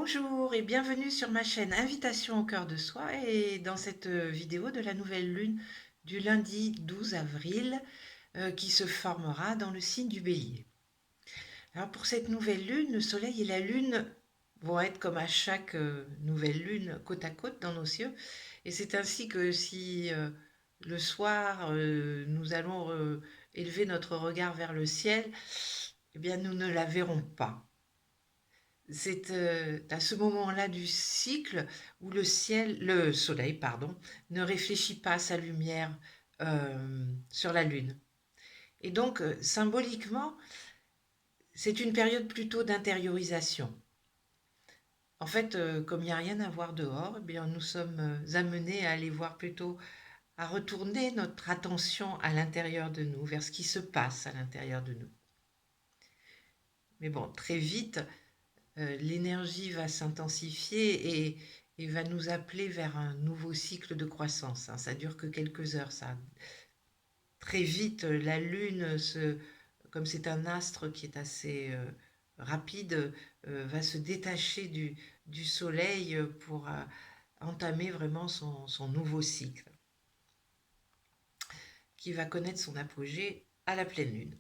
Bonjour et bienvenue sur ma chaîne Invitation au cœur de soi et dans cette vidéo de la nouvelle lune du lundi 12 avril qui se formera dans le signe du Bélier. Alors pour cette nouvelle lune, le soleil et la lune vont être comme à chaque nouvelle lune côte à côte dans nos cieux et c'est ainsi que si le soir nous allons élever notre regard vers le ciel, eh bien nous ne la verrons pas. C'est à ce moment-là du cycle où le soleil, pardon, ne réfléchit pas sa lumière sur la lune. Et donc, symboliquement, c'est une période plutôt d'intériorisation. En fait, comme il n'y a rien à voir dehors, eh bien, nous sommes amenés à aller voir plutôt, à retourner notre attention à l'intérieur de nous, vers ce qui se passe à l'intérieur de nous. Mais bon, très vite, l'énergie va s'intensifier et va nous appeler vers un nouveau cycle de croissance. Hein. Ça dure que quelques heures, ça. Très vite, la Lune, comme c'est un astre qui est assez rapide, va se détacher du Soleil pour entamer vraiment son nouveau cycle, qui va connaître son apogée à la pleine Lune.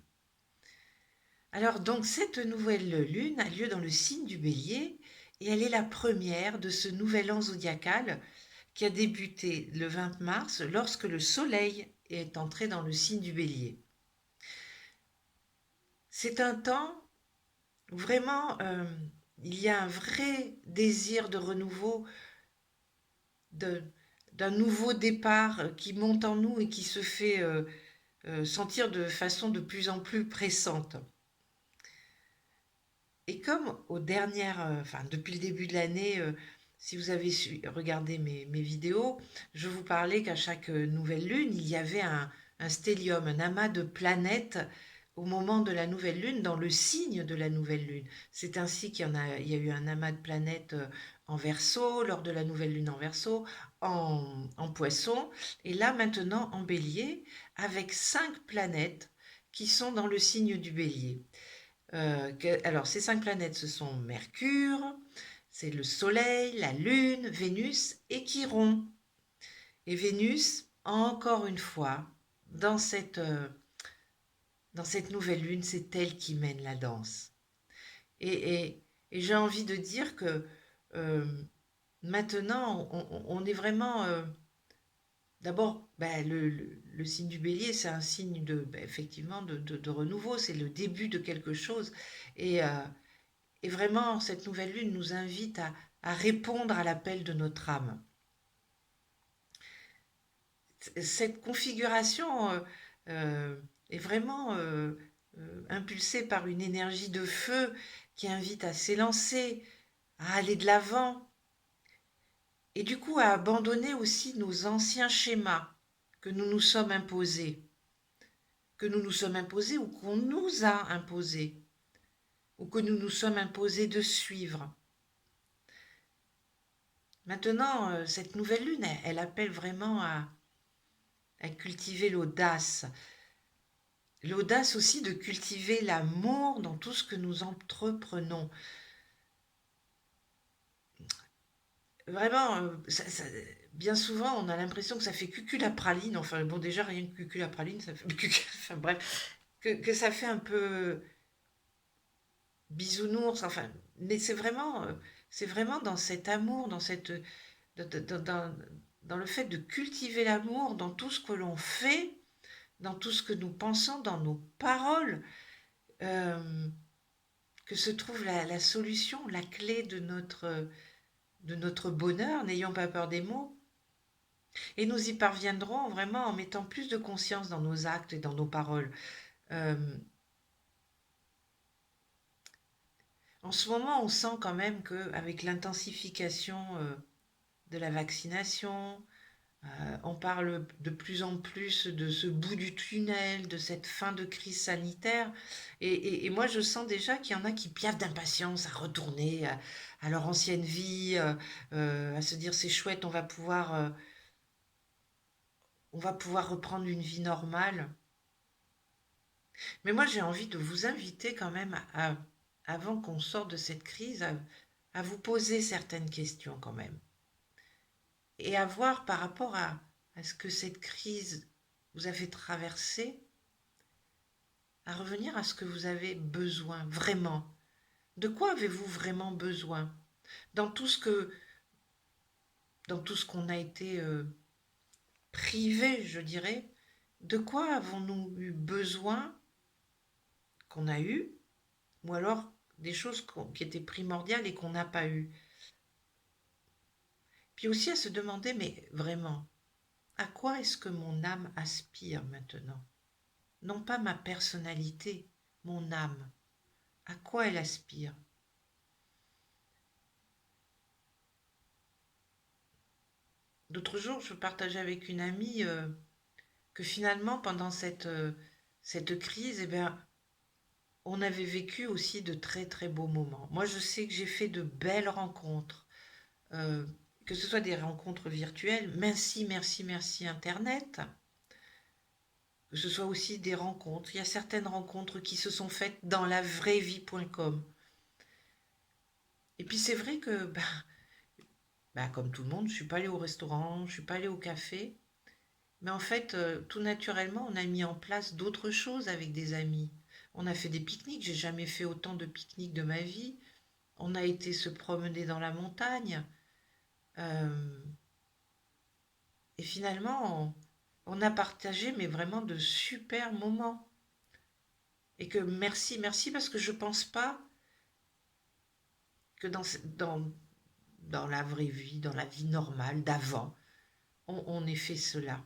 Alors donc cette nouvelle lune a lieu dans le signe du Bélier et elle est la première de ce nouvel an zodiacal qui a débuté le 20 mars lorsque le soleil est entré dans le signe du Bélier. C'est un temps où vraiment il y a un vrai désir de renouveau, de, d'un nouveau départ qui monte en nous et qui se fait sentir de façon de plus en plus pressante. Et comme aux dernières, depuis le début de l'année, si vous avez regardé mes vidéos, je vous parlais qu'à chaque nouvelle lune, il y avait un stellium, un amas de planètes au moment de la nouvelle lune, dans le signe de la nouvelle lune. C'est ainsi il y a eu un amas de planètes en Verseau, lors de la nouvelle lune en Verseau, en Poisson, et là maintenant en Bélier, avec 5 planètes qui sont dans le signe du Bélier. Alors, ces 5 planètes, ce sont Mercure, c'est le Soleil, la Lune, Vénus et Chiron. Et Vénus, encore une fois, dans cette nouvelle Lune, c'est elle qui mène la danse. Et j'ai envie de dire que euh, maintenant, on est vraiment... d'abord, le signe du Bélier, c'est un signe effectivement, de renouveau, c'est le début de quelque chose. Et, euh, Et vraiment, cette nouvelle lune nous invite à répondre à l'appel de notre âme. Cette configuration est vraiment impulsée par une énergie de feu qui invite à s'élancer, à aller de l'avant et du coup à abandonner aussi nos anciens schémas que nous nous sommes imposés, ou qu'on nous a imposés, ou que nous nous sommes imposés de suivre. Maintenant, cette nouvelle lune, elle appelle vraiment à cultiver l'audace. L'audace aussi de cultiver l'amour dans tout ce que nous entreprenons. Vraiment, bien souvent, on a l'impression que ça fait cuculapraline. Enfin, bon, déjà, rien que cuculapraline, ça fait... Enfin, bref, que ça fait un peu bisounours. Enfin, mais c'est vraiment dans cet amour, dans, dans- dans- dans le fait de cultiver l'amour dans tout ce que l'on fait, dans tout ce que nous pensons, dans nos paroles, euh, que se trouve la solution, la clé de notre bonheur. N'ayons pas peur des mots. Et nous y parviendrons vraiment en mettant plus de conscience dans nos actes et dans nos paroles. Euh, En ce moment, on sent quand même qu'avec l'intensification de la vaccination, on parle de plus en plus de ce bout du tunnel, de cette fin de crise sanitaire. Et moi, je sens déjà qu'il y en a qui piaffent d'impatience à retourner à leur ancienne vie, à se dire c'est chouette, on va pouvoir reprendre une vie normale. Mais moi, j'ai envie de vous inviter quand même avant qu'on sorte de cette crise, à vous poser certaines questions quand même, et à voir par rapport à ce que cette crise vous a fait traverser, à revenir à ce que vous avez besoin vraiment. De quoi avez-vous vraiment besoin dans tout ce que, dans tout ce qu'on a été privé, je dirais, de quoi avons-nous eu besoin, qu'on a eu, ou alors des choses qui étaient primordiales et qu'on n'a pas eu. Puis aussi à se demander, mais vraiment, à quoi est-ce que mon âme aspire maintenant? Non pas ma personnalité, mon âme. À quoi elle aspire? L'autre jour, je partageais avec une amie que finalement, pendant cette crise, eh bien, on avait vécu aussi de très très beaux moments. Moi, je sais que j'ai fait de belles rencontres, euh, que ce soit des rencontres virtuelles, merci, merci, merci Internet, que ce soit aussi des rencontres. Il y a certaines rencontres qui se sont faites dans la vraie vie.com. Et puis c'est vrai que, comme tout le monde, je ne suis pas allée au restaurant, je ne suis pas allée au café, mais en fait, tout naturellement, on a mis en place d'autres choses avec des amis. On a fait des pique-niques, j'ai jamais fait autant de pique-niques de ma vie. On a été se promener dans la montagne. euh, et finalement, on a partagé, mais vraiment de super moments. Et que merci, merci, parce que je pense pas que dans la vraie vie, dans la vie normale d'avant, on ait fait cela.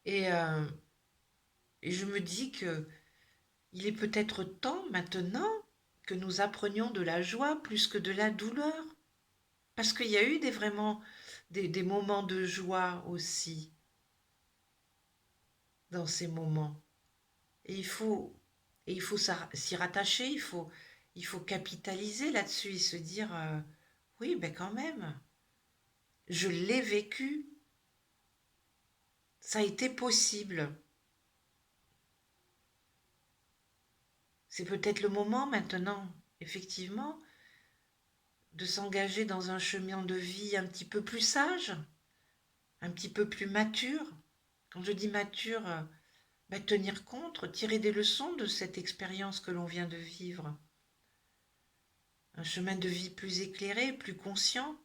Et, euh, et je me dis que il est peut-être temps maintenant que nous apprenions de la joie plus que de la douleur. Parce qu'il y a eu vraiment des moments de joie aussi dans ces moments. Et il faut s'y rattacher, il faut capitaliser là-dessus et se dire oui, ben quand même, je l'ai vécu, ça a été possible. C'est peut-être le moment maintenant, effectivement, de s'engager dans un chemin de vie un petit peu plus sage, un petit peu plus mature. Quand je dis mature, tenir compte, tirer des leçons de cette expérience que l'on vient de vivre. Un chemin de vie plus éclairé, plus conscient.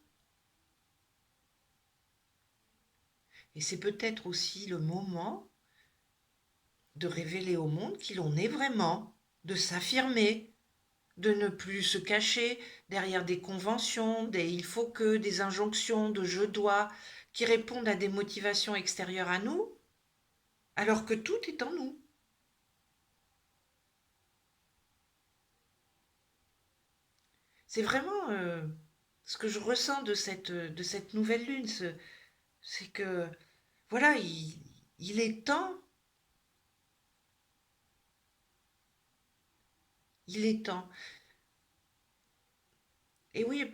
Et c'est peut-être aussi le moment de révéler au monde qui l'on est vraiment, de s'affirmer, de ne plus se cacher derrière des conventions, des il faut que, des injonctions de je dois, qui répondent à des motivations extérieures à nous, alors que tout est en nous. C'est vraiment ce que je ressens de cette nouvelle lune, c'est que, voilà, il est temps, il est temps. Et oui,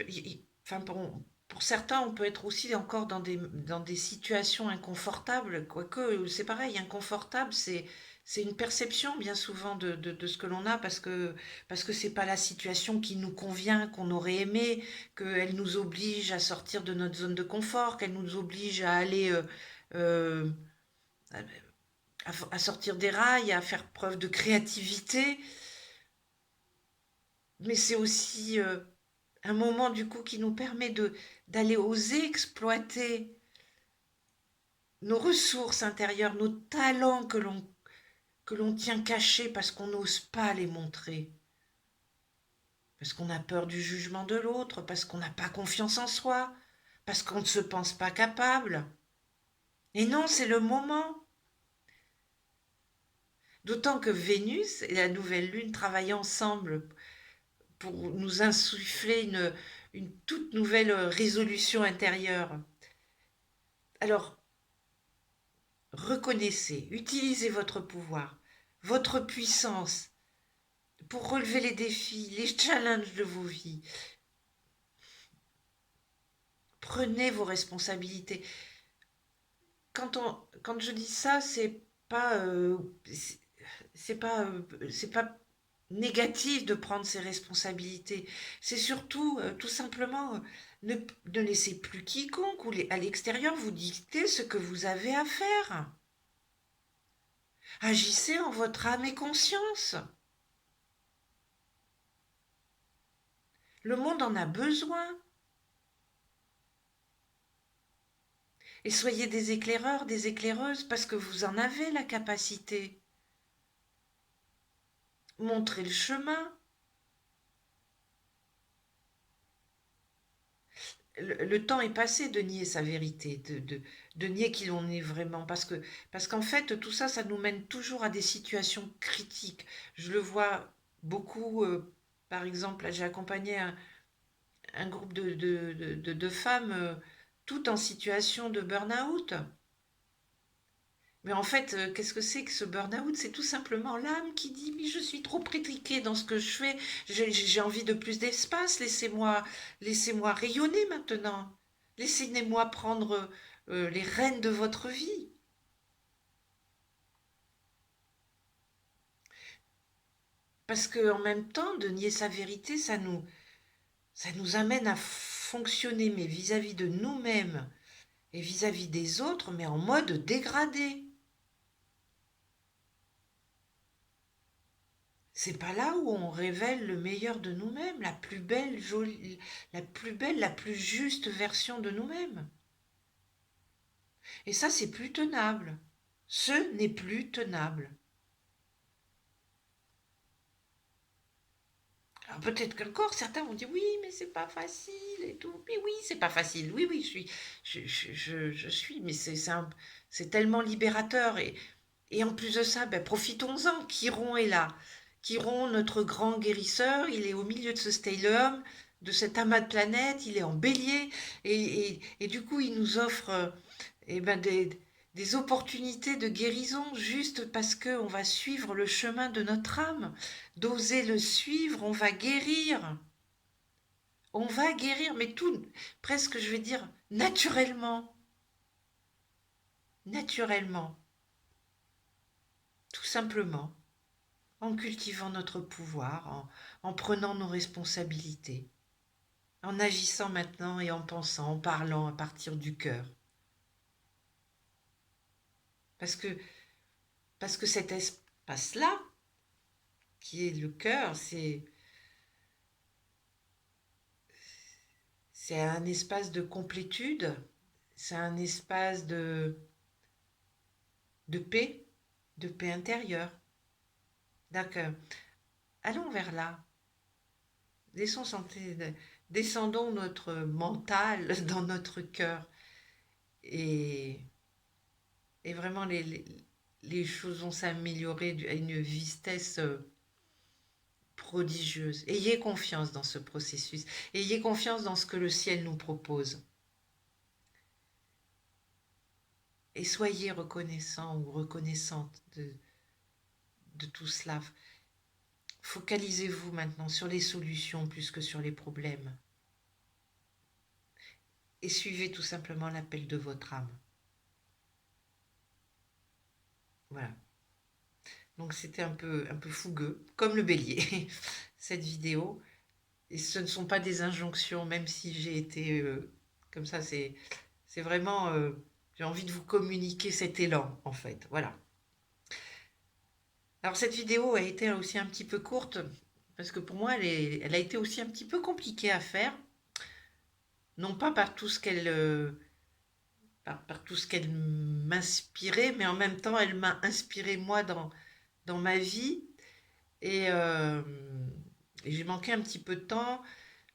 enfin, pour certains, on peut être aussi encore dans des situations inconfortables, quoique c'est pareil, inconfortable, c'est une perception bien souvent de ce que l'on a parce que c'est pas la situation qui nous convient, qu'on aurait aimé, qu'elle nous oblige à sortir de notre zone de confort, qu'elle nous oblige à aller euh, à sortir des rails, à faire preuve de créativité, mais c'est aussi un moment du coup qui nous permet d'aller oser exploiter nos ressources intérieures, nos talents que l'on tient cachés parce qu'on n'ose pas les montrer, parce qu'on a peur du jugement de l'autre, parce qu'on n'a pas confiance en soi, parce qu'on ne se pense pas capable. Et non, c'est le moment. D'autant que Vénus et la nouvelle lune travaillent ensemble pour nous insuffler une toute nouvelle résolution intérieure. Alors, reconnaissez, utilisez votre pouvoir, votre puissance pour relever les défis, les challenges de vos vies. Prenez vos responsabilités. Quand je dis ça, c'est pas, c'est pas, c'est pas. négatif de prendre ses responsabilités. C'est surtout, tout simplement, ne laissez plus quiconque ou à l'extérieur vous dicter ce que vous avez à faire. Agissez en votre âme et conscience. Le monde en a besoin. Et soyez des éclaireurs, des éclaireuses, parce que vous en avez la capacité. Montrez le chemin. Le temps est passé de nier sa vérité, de nier qui l'on est vraiment, parce qu'en fait, tout ça, ça nous mène toujours à des situations critiques. Je le vois beaucoup, par exemple, là, j'ai accompagné un groupe de femmes, toutes en situation de burn-out. Mais en fait, qu'est-ce que c'est que ce burn-out? C'est tout simplement l'âme qui dit, mais je suis trop pratiquée dans ce que je fais, j'ai envie de plus d'espace, laissez-moi rayonner maintenant. Laissez-moi prendre les rênes de votre vie. Parce qu'en même temps, de nier sa vérité, ça nous amène à fonctionner, mais vis-à-vis de nous-mêmes et vis-à-vis des autres, mais en mode dégradé. C'est pas là où on révèle le meilleur de nous-mêmes, la plus belle, jolie, la plus belle, la plus juste version de nous-mêmes. Et ça, c'est plus tenable. Ce n'est plus tenable. Alors peut-être qu'encore certains vont dire oui, mais c'est pas facile et tout. Mais oui, c'est pas facile. Oui, oui, je suis, mais c'est tellement libérateur. Et en plus de ça, ben, profitons-en. Chiron est là. Chiron, notre grand guérisseur, il est au milieu de ce stellium, de cet amas de planètes, il est en bélier, et du coup, il nous offre eh ben, des opportunités de guérison juste parce qu'on va suivre le chemin de notre âme. D'oser le suivre, on va guérir. On va guérir, mais tout, presque, je vais dire, naturellement. Naturellement. Tout simplement. En cultivant notre pouvoir, en prenant nos responsabilités, en agissant maintenant et en pensant, en parlant à partir du cœur. Parce que, parce que cet espace-là, qui est le cœur, c'est un espace de complétude, c'est un espace de paix intérieure. Donc, allons vers là. Descendons notre mental dans notre cœur. Et, et vraiment, les choses vont s'améliorer à une vitesse prodigieuse. Ayez confiance dans ce processus. Ayez confiance dans ce que le ciel nous propose. Et soyez reconnaissant ou reconnaissante de tout cela. Focalisez-vous maintenant sur les solutions plus que sur les problèmes. Et suivez tout simplement l'appel de votre âme. Voilà. Donc c'était un peu fougueux, comme le bélier, cette vidéo. Et ce ne sont pas des injonctions, même si j'ai été comme ça, c'est vraiment, j'ai envie de vous communiquer cet élan, en fait. Voilà. Alors cette vidéo a été aussi un petit peu courte, parce que pour moi, elle a été aussi un petit peu compliquée à faire. Non pas par tout ce qu'elle par tout ce qu'elle m'inspirait, mais en même temps, elle m'a inspiré moi dans ma vie. Et et j'ai manqué un petit peu de temps.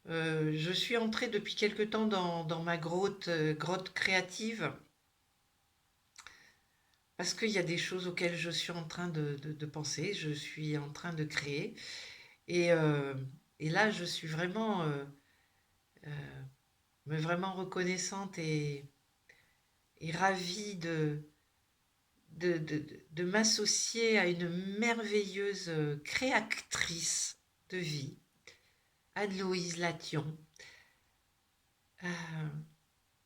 Je suis entrée depuis quelque temps dans ma grotte créative parce qu'il y a des choses auxquelles je suis en train de penser, je suis en train de créer. Et, euh, et là, je suis vraiment, euh, mais vraiment reconnaissante et ravie de m'associer à une merveilleuse créatrice de vie, Anne-Louise Lation. Euh,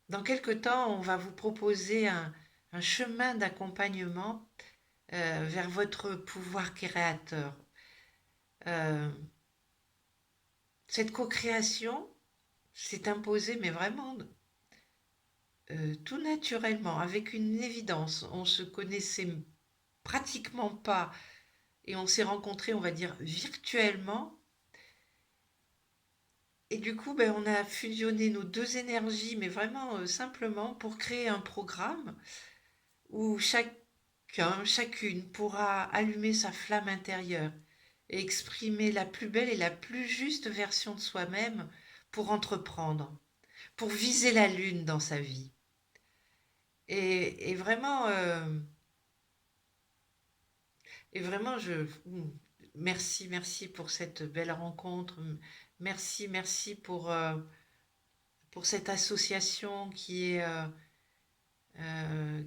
Dans quelque temps, on va vous proposer un chemin d'accompagnement vers votre pouvoir créateur. Euh, cette co-création s'est imposée, mais vraiment tout naturellement, avec une évidence. On se connaissait pratiquement pas et on s'est rencontrés, on va dire, virtuellement. Et du coup, ben, on a fusionné nos deux énergies, mais vraiment simplement pour créer un programme où chacun, chacune pourra allumer sa flamme intérieure et exprimer la plus belle et la plus juste version de soi-même pour entreprendre, pour viser la lune dans sa vie. Et vraiment, merci, merci pour cette belle rencontre. Merci, merci pour cette association euh,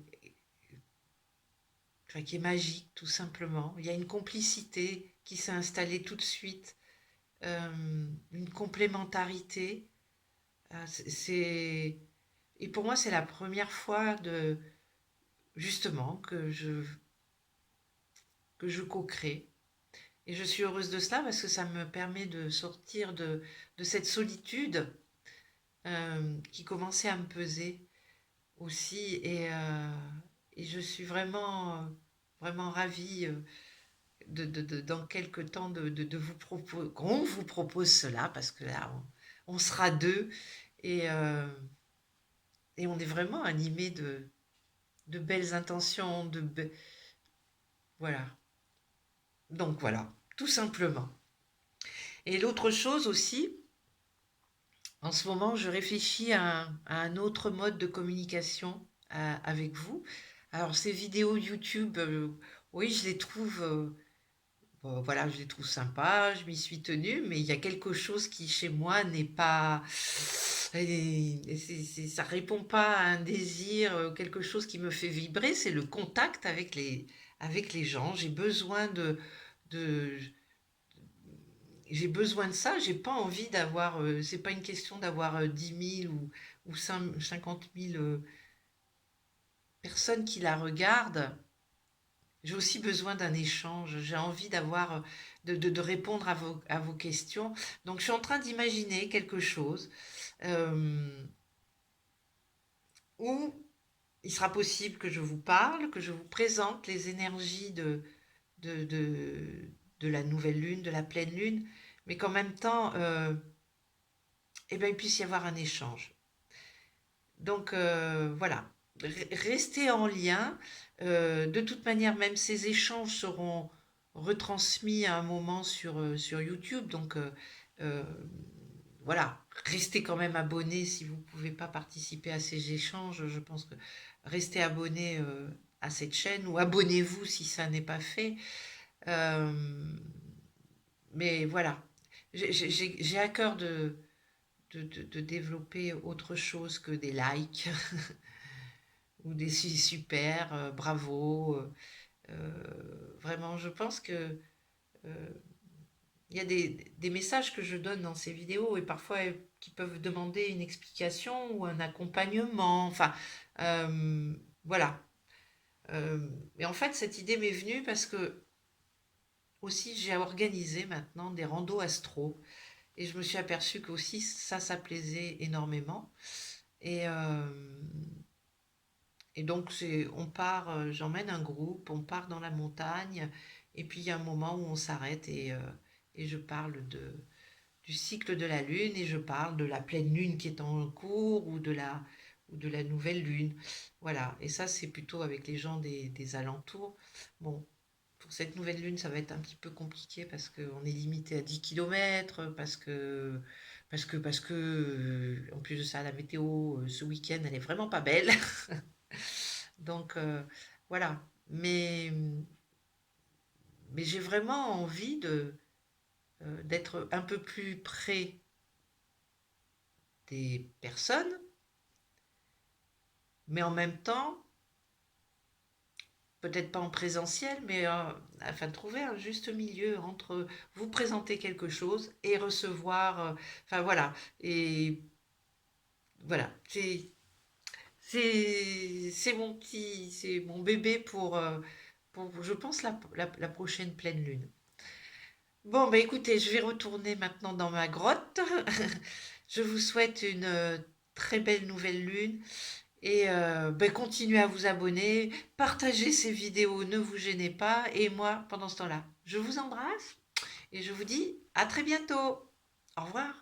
qui est magique, tout simplement. Il y a une complicité qui s'est installée tout de suite, une complémentarité. C'est Et pour moi, c'est la première fois justement que je co-crée. Et je suis heureuse de cela parce que ça me permet de sortir de cette solitude qui commençait à me peser aussi. Et je suis vraiment ravie dans quelques temps qu'on vous propose cela parce que là, on sera deux et, euh, et on est vraiment animé de belles intentions, voilà. Donc voilà, tout simplement. Et l'autre chose aussi, en ce moment, je réfléchis à un autre mode de communication avec vous. Alors, ces vidéos YouTube, oui, je les trouve, bon, voilà, je les trouve sympas, je m'y suis tenue, mais il y a quelque chose qui, chez moi, n'est pas... ça répond pas à un désir, quelque chose qui me fait vibrer, c'est le contact avec les gens. De, j'ai besoin de ça, j'ai pas envie d'avoir, c'est pas une question d'avoir 10 000 ou 50 000 personnes qui la regardent. J'ai aussi besoin d'un échange, j'ai envie de répondre à vos questions. Donc je suis en train d'imaginer quelque chose euh, où il sera possible que je vous parle, que je vous présente les énergies de, de, de la nouvelle lune, de la pleine lune, mais qu'en même temps, eh ben, il puisse y avoir un échange. Donc voilà, restez en lien. De toute manière, même ces échanges seront retransmis à un moment sur YouTube. Donc euh, voilà, restez quand même abonnés si vous ne pouvez pas participer à ces échanges. Je pense que restez abonnés à cette chaîne ou abonnez-vous si ça n'est pas fait. Euh, mais voilà, j'ai à cœur de développer autre chose que des likes ou des super, bravo. Vraiment, je pense que il y a des messages que je donne dans ces vidéos et parfois qui peuvent demander une explication ou un accompagnement. Enfin, euh, voilà. Et en fait, cette idée m'est venue parce que aussi j'ai organisé maintenant des randos astro et je me suis aperçue que aussi ça plaisait énormément. Et, Et donc, on part, j'emmène un groupe, on part dans la montagne, et puis il y a un moment où on s'arrête et je parle du cycle de la lune et je parle de la pleine lune qui est en cours ou de la nouvelle lune. Voilà, et ça, c'est plutôt avec les gens des alentours. Bon, pour cette nouvelle lune, ça va être un petit peu compliqué parce qu'on est limité à 10 kilomètres, parce que, en plus de ça, la météo, ce week-end, elle est vraiment pas belle. Donc voilà. Mais j'ai vraiment envie d'être un peu plus près des personnes, mais en même temps, peut-être pas en présentiel, mais afin de trouver un juste milieu entre vous présenter quelque chose et recevoir. Enfin voilà. Et voilà. C'est mon bébé pour, je pense, la prochaine pleine lune. Bon, bah écoutez, je vais retourner maintenant dans ma grotte. Je vous souhaite une très belle nouvelle lune et bah, continuez à vous abonner, partagez ces vidéos, ne vous gênez pas. Et moi, pendant ce temps-là, je vous embrasse et je vous dis à très bientôt. Au revoir.